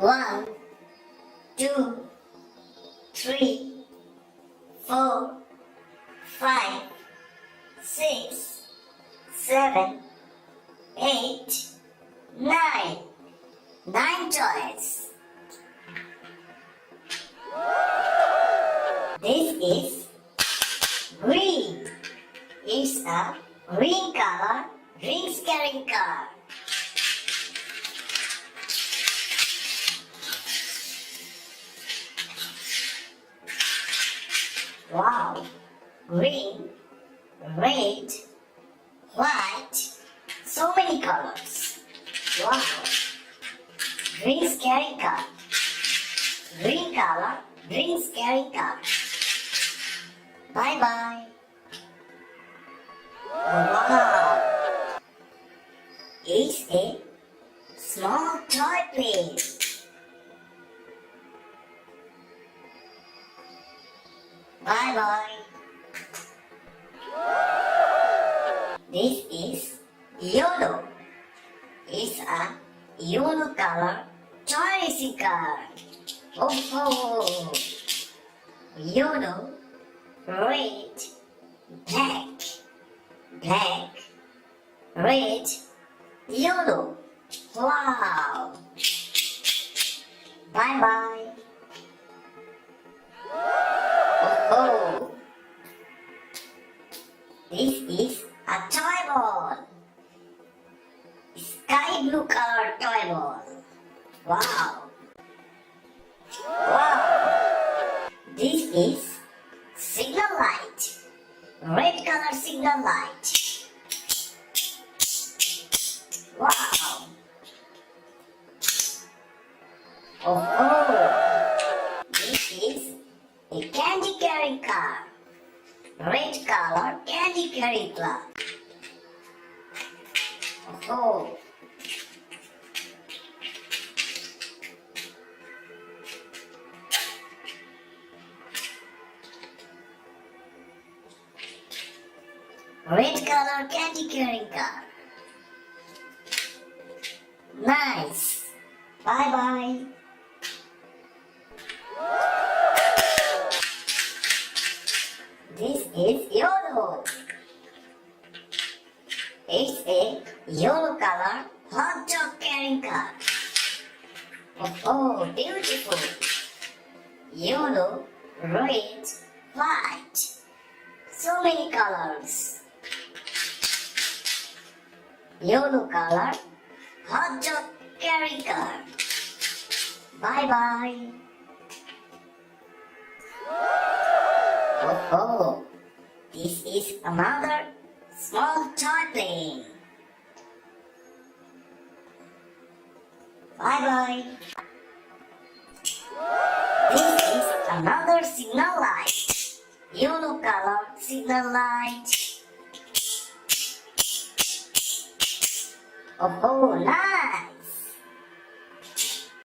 One, two, three, four, five, six, seven, eight, nine. 9 toys. This is green. It's a green color drinks carrying car. Wow! Green, red, white, so many colors. Wow! Drinks carrying car. Green color drinks carrying car. Bye bye. Wow! It's a small toy plane. Bye bye. This is yellow. It's a yellow color toy racing car. Oh, yellow, red, black, black, red, yellow. Wow. Bye bye. Oh, this is a toy ball. Sky blue color toy ball. Wow. Wow. This is signal light. Red color signal light. Wow. Oh, this is a candy carrying car. Red color candy carrying car. Oh. Red color candy carrying car. Nice. Bye bye. This is yellow. It's a yellow color hot dog carrying car. Oh, beautiful. Yellow, red, white. So many colors. Yellow color hot dog carrying car. Bye bye. Oh, this is another small toy plane. Bye bye. This is another signal light. Yellow color signal light. Oh, nice.